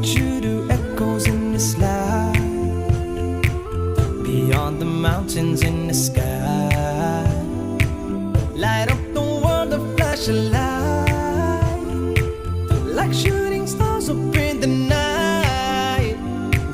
What you do echoes in the slide, beyond the mountains in the sky. Light up the world, a flash of light, like shooting stars up in the night.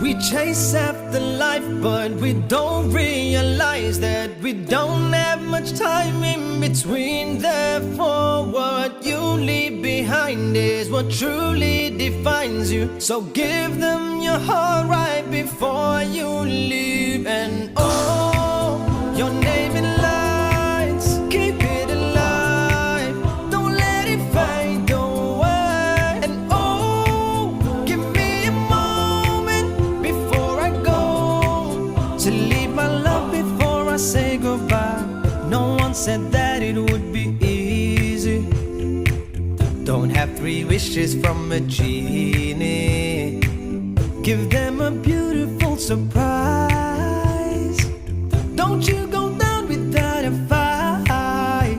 We chase after life, but we don't realize that we don't have much time in between. Therefore, what you leave behind is what truly defines you. So give them your heart right before you leave. And oh, your name in lights, keep it alive, don't let it fade away. And oh, give me a moment before I go, to leave my love before I say goodbye. No one said that it would be easy. Don't have 3 wishes from a genie. Give them a beautiful surprise. Don't you go down without a fight.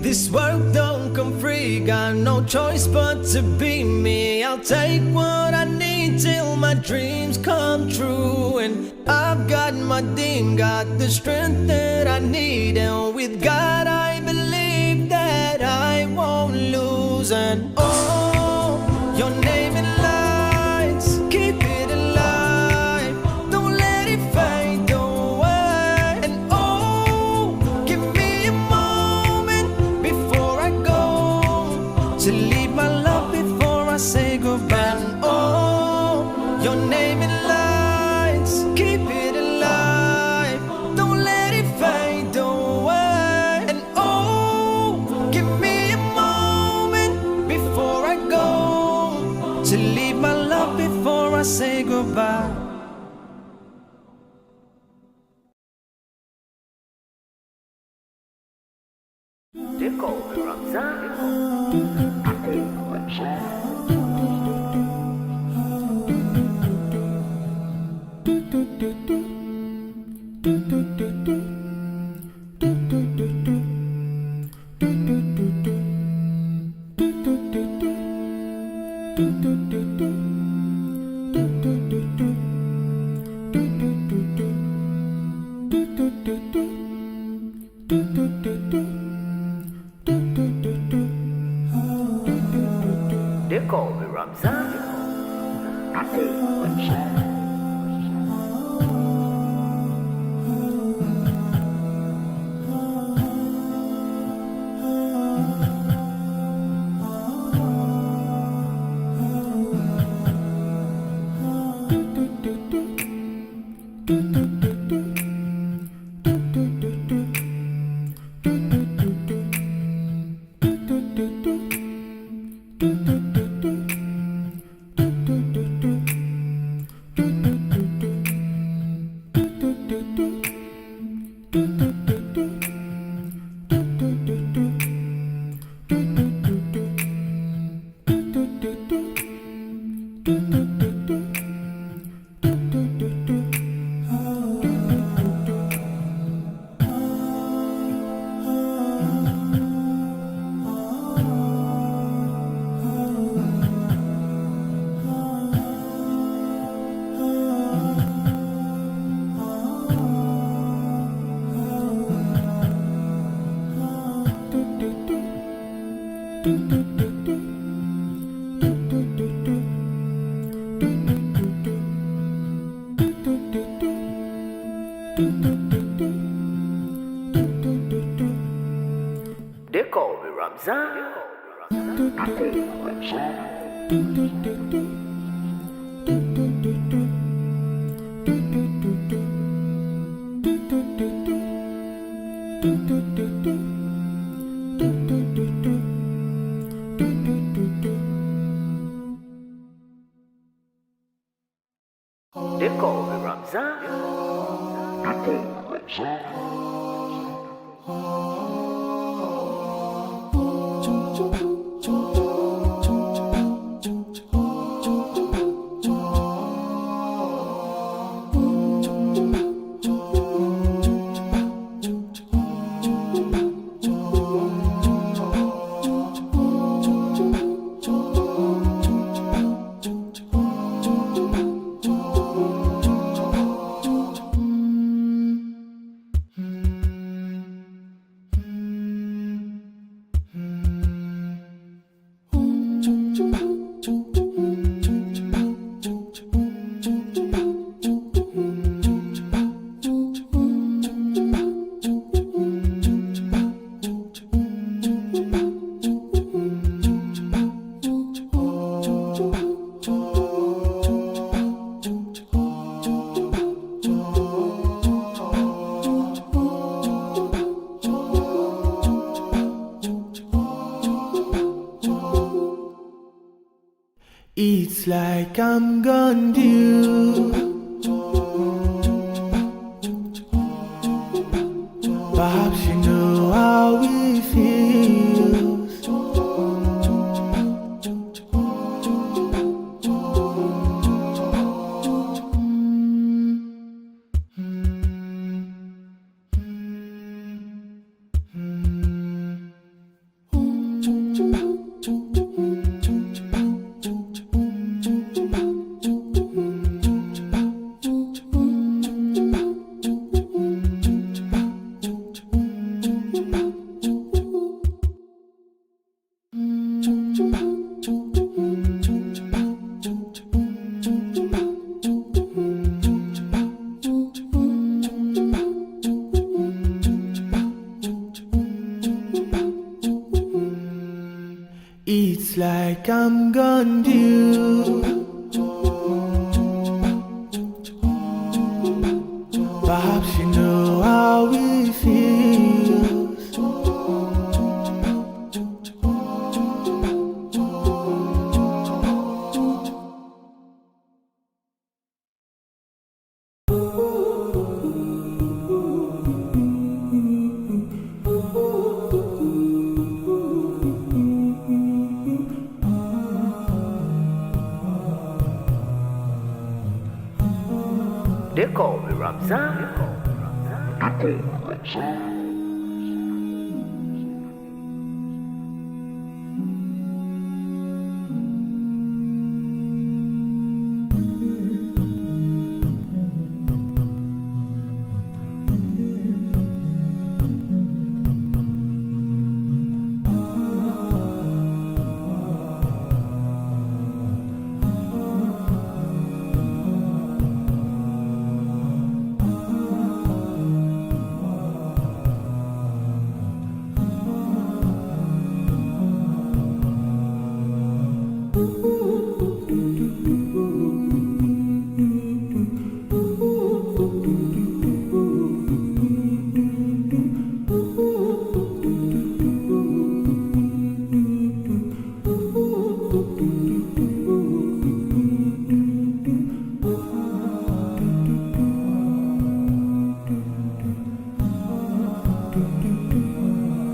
This world don't come free, got no choice but to be me. I'll take what I need till my dreams come true. And I've got my team, got the strength that I need. And with God I believe that I won't lose. And oh, your name in lights, keep it alive, don't let it fade away. And oh, give me a moment before I go, to leave my love before I say goodbye. And oh, your name in lights, keep it alive, don't let it fade away. And oh, give me a moment before I go, to leave my love before I say goodbye. They call me Ramzan. I say Ramzan. They call me Ramzan. I say They call me Ramzan. I say Ramzan. It's like I'm gone due. Perhaps you know how it feels. It's like I'm gone due. Perhaps you know how it feels. They call me Ramzan.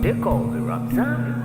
They call me Ramzan.